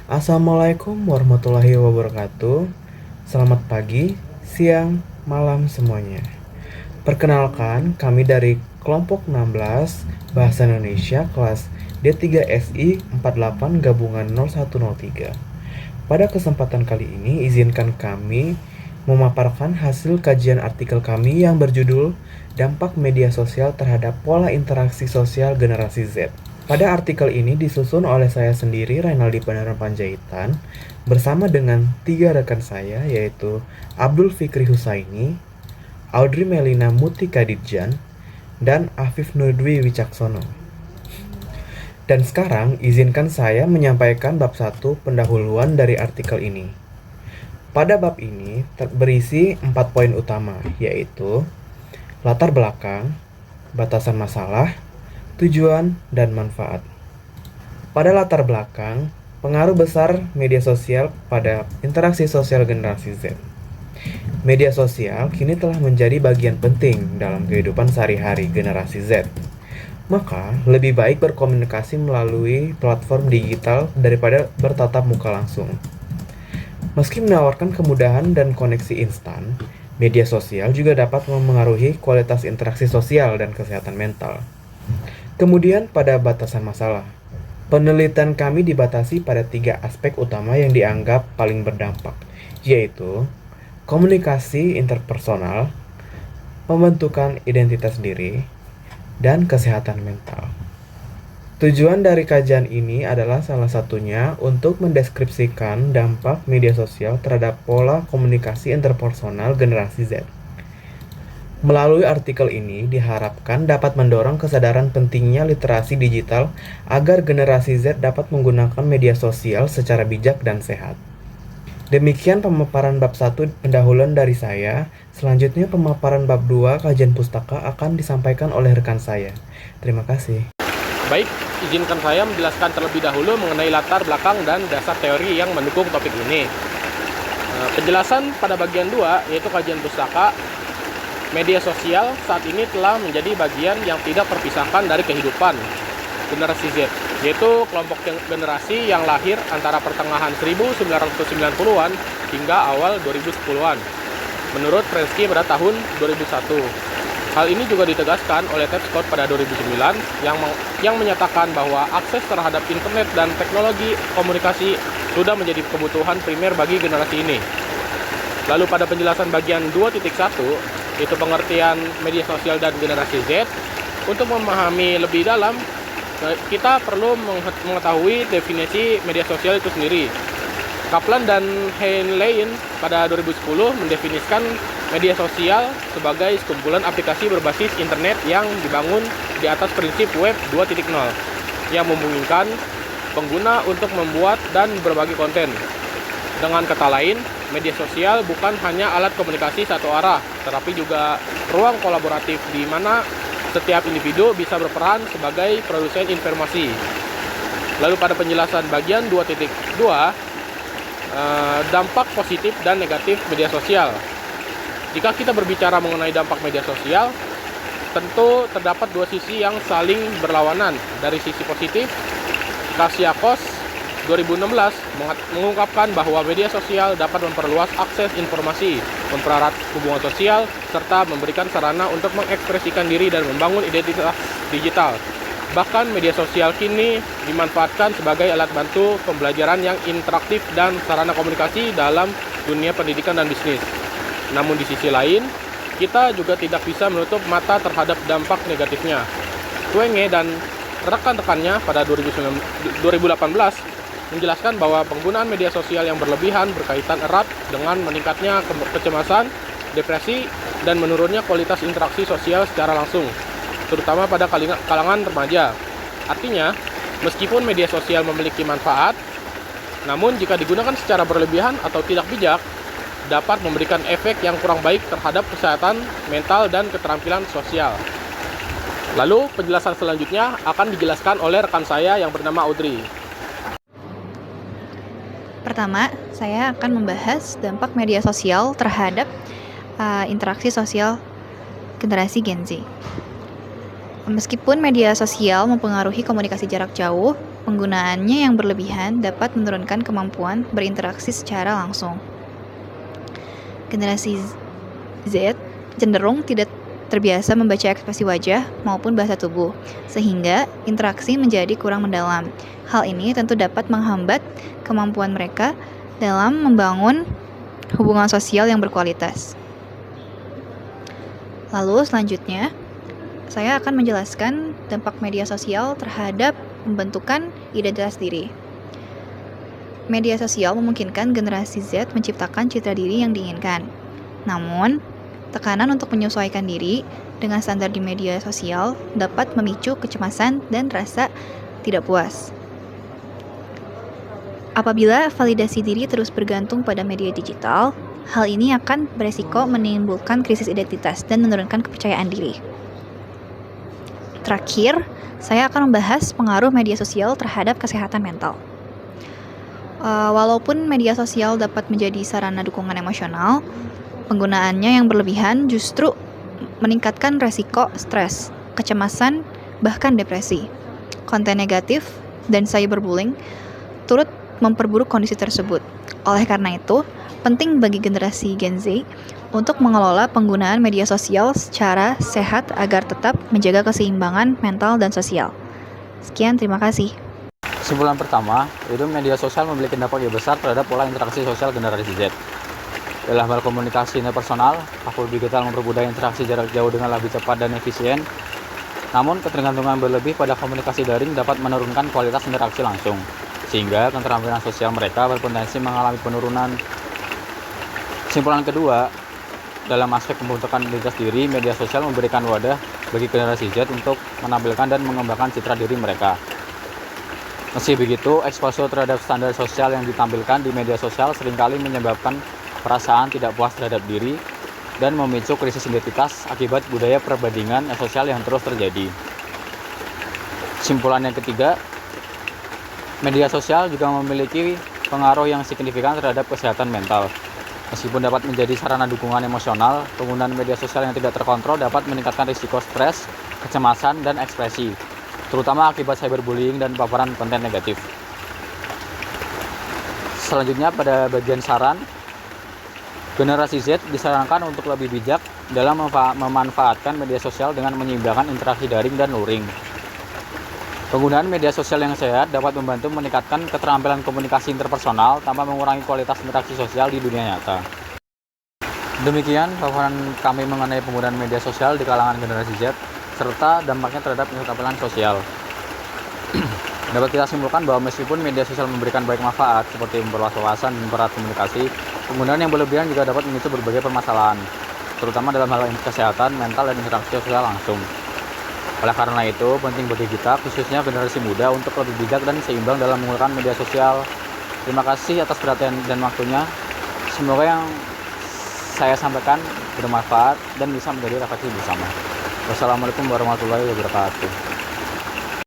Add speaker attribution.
Speaker 1: Assalamualaikum warahmatullahi wabarakatuh. Selamat pagi, siang, malam semuanya. Perkenalkan, kami dari kelompok 16 Bahasa Indonesia kelas D3SI 48 gabungan 0103. Pada kesempatan kali ini, izinkan kami memaparkan hasil kajian artikel kami yang berjudul Dampak Media Sosial Terhadap Pola Interaksi Sosial Generasi Z. Pada artikel ini disusun oleh saya sendiri, Reynaldi Pangeran Panjaitan, bersama dengan 3 rekan saya, yaitu Abdul Fikri Husaini, Audrey Melina Mutika Didjan, dan Afif Nurdwi Wicaksono. Dan sekarang izinkan saya menyampaikan bab 1 pendahuluan dari artikel ini. Pada bab ini berisi 4 poin utama, yaitu latar belakang, batasan masalah, tujuan, dan manfaat. Pada latar belakang, pengaruh besar media sosial pada interaksi sosial generasi Z. Media sosial kini telah menjadi bagian penting dalam kehidupan sehari-hari generasi Z. Maka, lebih baik berkomunikasi melalui platform digital daripada bertatap muka langsung. Meski menawarkan kemudahan dan koneksi instan, media sosial juga dapat memengaruhi kualitas interaksi sosial dan kesehatan mental. Kemudian pada batasan masalah. Penelitian kami dibatasi pada 3 aspek utama yang dianggap paling berdampak, yaitu komunikasi interpersonal, pembentukan identitas diri, dan kesehatan mental. Tujuan dari kajian ini adalah salah satunya untuk mendeskripsikan dampak media sosial terhadap pola komunikasi interpersonal generasi Z. Melalui artikel ini diharapkan dapat mendorong kesadaran pentingnya literasi digital agar generasi Z dapat menggunakan media sosial secara bijak dan sehat. Demikian pemaparan bab 1 pendahuluan dari saya. Selanjutnya pemaparan bab 2 kajian pustaka akan disampaikan oleh rekan saya. Terima kasih.
Speaker 2: Baik, izinkan saya menjelaskan terlebih dahulu mengenai latar belakang dan dasar teori yang mendukung topik ini. Penjelasan pada bagian 2, yaitu kajian pustaka. Media sosial saat ini telah menjadi bagian yang tidak terpisahkan dari kehidupan generasi Z, yaitu kelompok generasi yang lahir antara pertengahan 1990-an hingga awal 2010-an, menurut Prensky pada tahun 2001. Hal ini juga ditegaskan oleh Ted Scott pada 2009 yang menyatakan bahwa akses terhadap internet dan teknologi komunikasi sudah menjadi kebutuhan primer bagi generasi ini. Lalu pada penjelasan bagian 2.1, yaitu pengertian media sosial dan generasi Z, untuk memahami lebih dalam, kita perlu mengetahui definisi media sosial itu sendiri. Kaplan dan Heinlein pada 2010 mendefinisikan media sosial sebagai sekumpulan aplikasi berbasis internet yang dibangun di atas prinsip web 2.0 yang memungkinkan pengguna untuk membuat dan berbagi konten. Dengan kata lain, media sosial bukan hanya alat komunikasi satu arah, tetapi juga ruang kolaboratif di mana setiap individu bisa berperan sebagai produsen informasi. Lalu pada penjelasan bagian 2.2, dampak positif dan negatif media sosial. Jika kita berbicara mengenai dampak media sosial, tentu terdapat dua sisi yang saling berlawanan. Dari sisi positif, Kasiakos 2016 mengungkapkan bahwa media sosial dapat memperluas akses informasi, mempererat hubungan sosial, serta memberikan sarana untuk mengekspresikan diri dan membangun identitas digital. Bahkan media sosial kini dimanfaatkan sebagai alat bantu pembelajaran yang interaktif dan sarana komunikasi dalam dunia pendidikan dan bisnis. Namun di sisi lain, kita juga tidak bisa menutup mata terhadap dampak negatifnya. Twenge dan rekan-rekannya pada 2018 menjelaskan bahwa penggunaan media sosial yang berlebihan berkaitan erat dengan meningkatnya kecemasan, depresi, dan menurunnya kualitas interaksi sosial secara langsung, terutama pada kalangan remaja. Artinya, meskipun media sosial memiliki manfaat, namun jika digunakan secara berlebihan atau tidak bijak, dapat memberikan efek yang kurang baik terhadap kesehatan mental dan keterampilan sosial. Lalu, penjelasan selanjutnya akan dijelaskan oleh rekan saya yang bernama Audrey.
Speaker 3: Pertama, saya akan membahas dampak media sosial terhadap interaksi sosial generasi Gen Z. Meskipun media sosial mempengaruhi komunikasi jarak jauh, penggunaannya yang berlebihan dapat menurunkan kemampuan berinteraksi secara langsung. Generasi Z cenderung tidak terbiasa membaca ekspresi wajah maupun bahasa tubuh, sehingga interaksi menjadi kurang mendalam. Hal ini tentu dapat menghambat kemampuan mereka dalam membangun hubungan sosial yang berkualitas. Lalu selanjutnya, saya akan menjelaskan dampak media sosial terhadap pembentukan identitas diri. Media sosial memungkinkan generasi Z menciptakan citra diri yang diinginkan. Namun, tekanan untuk menyesuaikan diri dengan standar di media sosial dapat memicu kecemasan dan rasa tidak puas. Apabila validasi diri terus bergantung pada media digital, hal ini akan beresiko menimbulkan krisis identitas dan menurunkan kepercayaan diri. Terakhir, saya akan membahas pengaruh media sosial terhadap kesehatan mental. Walaupun media sosial dapat menjadi sarana dukungan emosional, penggunaannya yang berlebihan justru meningkatkan resiko stres, kecemasan, bahkan depresi. Konten negatif dan cyberbullying turut memperburuk kondisi tersebut. Oleh karena itu, penting bagi generasi Gen Z untuk mengelola penggunaan media sosial secara sehat agar tetap menjaga keseimbangan mental dan sosial. Sekian, terima kasih.
Speaker 4: Kesimpulan pertama, itu media sosial memiliki dampak yang besar terhadap pola interaksi sosial generasi Z. Dalam hal komunikasi interpersonal, platform digital mempermudah interaksi jarak jauh dengan lebih cepat dan efisien. Namun, ketergantungan berlebih pada komunikasi daring dapat menurunkan kualitas interaksi langsung, sehingga keterampilan sosial mereka berpotensi mengalami penurunan. Kesimpulan kedua, dalam aspek pembentukan identitas diri, media sosial memberikan wadah bagi generasi Z untuk menampilkan dan mengembangkan citra diri mereka. Meski begitu, eksposur terhadap standar sosial yang ditampilkan di media sosial seringkali menyebabkan perasaan tidak puas terhadap diri dan memicu krisis identitas akibat budaya perbandingan sosial yang terus terjadi. Kesimpulan yang ketiga, media sosial juga memiliki pengaruh yang signifikan terhadap kesehatan mental. Meskipun dapat menjadi sarana dukungan emosional, penggunaan media sosial yang tidak terkontrol dapat meningkatkan risiko stres, kecemasan, dan ekspresi, terutama akibat cyberbullying dan paparan konten negatif. Selanjutnya, pada bagian saran, generasi Z disarankan untuk lebih bijak dalam memanfaatkan media sosial dengan menyeimbangkan interaksi daring dan luring. Penggunaan media sosial yang sehat dapat membantu meningkatkan keterampilan komunikasi interpersonal tanpa mengurangi kualitas interaksi sosial di dunia nyata. Demikian paparan kami mengenai penggunaan media sosial di kalangan generasi Z serta dampaknya terhadap keterampilan sosial. Dapat kita simpulkan bahwa meskipun media sosial memberikan banyak manfaat seperti memperluas wawasan dan mempererat komunikasi, penggunaan yang berlebihan juga dapat memicu berbagai permasalahan, terutama dalam hal kesehatan, mental, dan interaksi sosial langsung. Oleh karena itu, penting bagi kita, khususnya generasi muda, untuk lebih bijak dan seimbang dalam menggunakan media sosial. Terima kasih atas perhatian dan waktunya. Semoga yang saya sampaikan bermanfaat dan bisa menjadi refleksi bersama. Wassalamualaikum warahmatullahi wabarakatuh.